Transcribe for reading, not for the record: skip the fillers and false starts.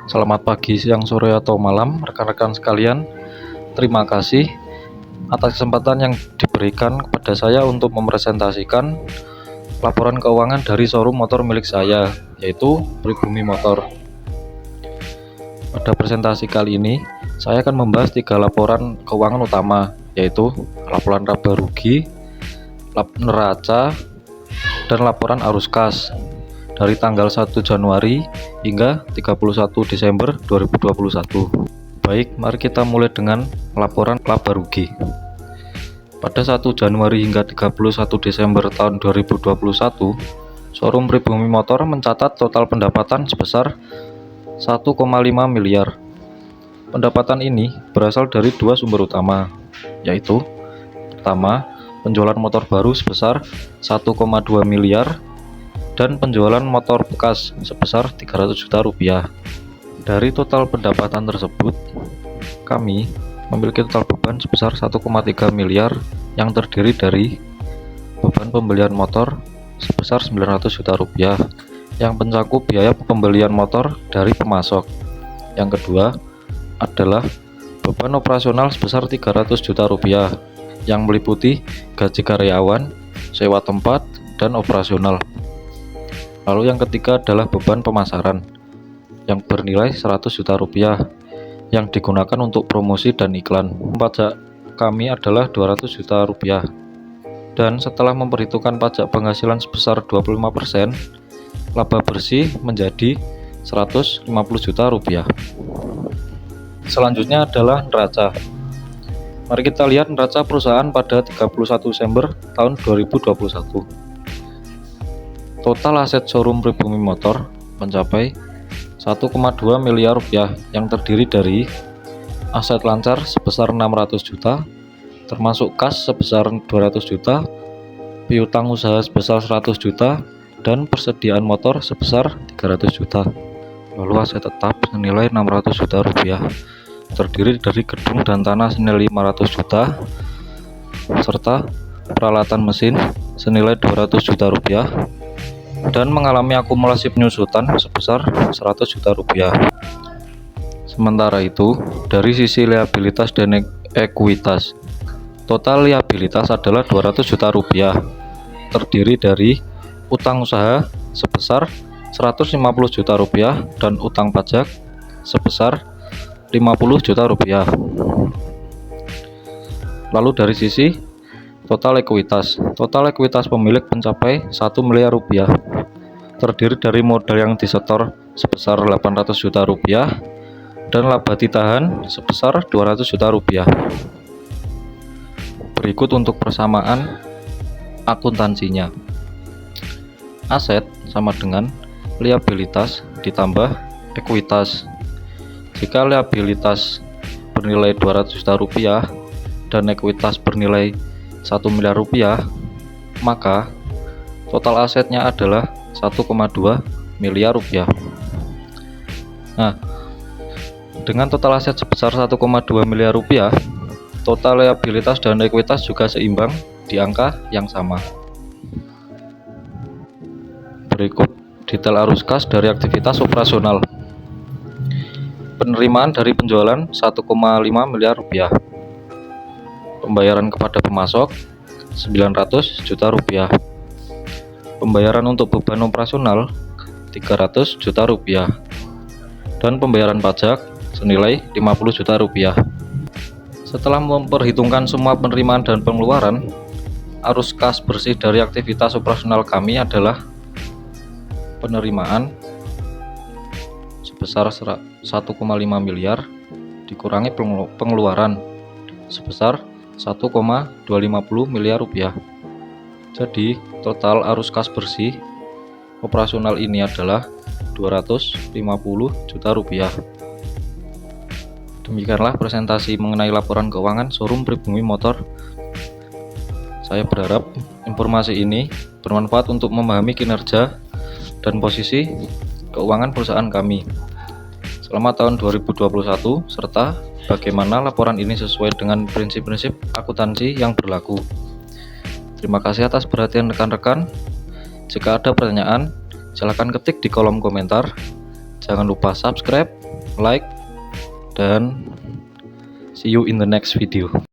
Selamat pagi, siang, sore, atau malam, rekan-rekan sekalian. Terima kasih atas kesempatan yang diberikan kepada saya untuk mempresentasikan laporan keuangan dari showroom motor milik saya, yaitu Pribumi Motor. Pada presentasi kali ini, saya akan membahas 3 laporan keuangan utama, yaitu laporan laba rugi, neraca, dan laporan arus kas dari tanggal 1 Januari hingga 31 Desember 2021. Baik, mari kita mulai dengan laporan laba rugi. Pada 1 Januari hingga 31 Desember tahun 2021, showroom Pribumi Motor mencatat total pendapatan sebesar 1,5 miliar. Pendapatan ini berasal dari 2 sumber utama, yaitu pertama, penjualan motor baru sebesar 1,2 miliar dan penjualan motor bekas sebesar 300 juta rupiah. Dari total pendapatan tersebut, kami memiliki total beban sebesar 1,3 miliar yang terdiri dari beban pembelian motor sebesar 900 juta rupiah yang mencakup biaya pembelian motor dari pemasok. Yang kedua adalah beban operasional sebesar 300 juta rupiah yang meliputi gaji karyawan, sewa tempat, dan operasional. Lalu yang ketiga adalah beban pemasaran yang bernilai 100 juta rupiah yang digunakan untuk promosi dan iklan. Pajak kami adalah 200 juta rupiah. Dan setelah memperhitungkan pajak penghasilan sebesar 25%, laba bersih menjadi 150 juta rupiah. Selanjutnya adalah neraca. Mari kita lihat neraca perusahaan pada 31 Desember tahun 2021. Total aset showroom Pribumi Motor mencapai 1,2 miliar rupiah yang terdiri dari aset lancar sebesar 600 juta, termasuk kas sebesar 200 juta, piutang usaha sebesar 100 juta, dan persediaan motor sebesar 300 juta. Lalu aset tetap senilai 600 juta rupiah, terdiri dari gedung dan tanah senilai 500 juta, serta peralatan mesin senilai 200 juta rupiah, dan mengalami akumulasi penyusutan sebesar 100 juta rupiah. Sementara itu, dari sisi liabilitas dan ekuitas, total liabilitas adalah 200 juta rupiah, terdiri dari utang usaha sebesar 150 juta rupiah dan utang pajak sebesar 50 juta rupiah. Lalu dari sisi total ekuitas pemilik mencapai 1 miliar rupiah, terdiri dari modal yang disetor sebesar 800 juta rupiah dan laba ditahan sebesar 200 juta rupiah. Berikut untuk persamaan akuntansinya. Aset sama dengan liabilitas ditambah ekuitas. Jika liabilitas bernilai 200 juta rupiah dan ekuitas bernilai 1 miliar rupiah, maka total asetnya adalah 1,2 miliar rupiah. Nah, dengan total aset sebesar 1,2 miliar rupiah, total liabilitas dan ekuitas juga seimbang di angka yang sama. Berikut detail arus kas dari aktivitas operasional. Penerimaan dari penjualan 1,5 miliar rupiah. Pembayaran kepada pemasok 900 juta rupiah. Pembayaran untuk beban operasional 300 juta rupiah. Dan pembayaran pajak senilai 50 juta rupiah. Setelah memperhitungkan semua penerimaan dan pengeluaran, arus kas bersih dari aktivitas operasional kami adalah penerimaan sebesar 1,5 miliar dikurangi pengeluaran sebesar 1,250 miliar rupiah. Jadi total arus kas bersih operasional ini adalah 250 juta rupiah. Demikianlah presentasi mengenai laporan keuangan showroom Pribumi Motor. Saya berharap informasi ini bermanfaat untuk memahami kinerja dan posisi keuangan perusahaan kami selama tahun 2021 serta bagaimana laporan ini sesuai dengan prinsip-prinsip akuntansi yang berlaku. Terima kasih atas perhatian rekan-rekan. Jika ada pertanyaan, silakan ketik di kolom komentar. Jangan lupa subscribe, like, dan see you in the next video.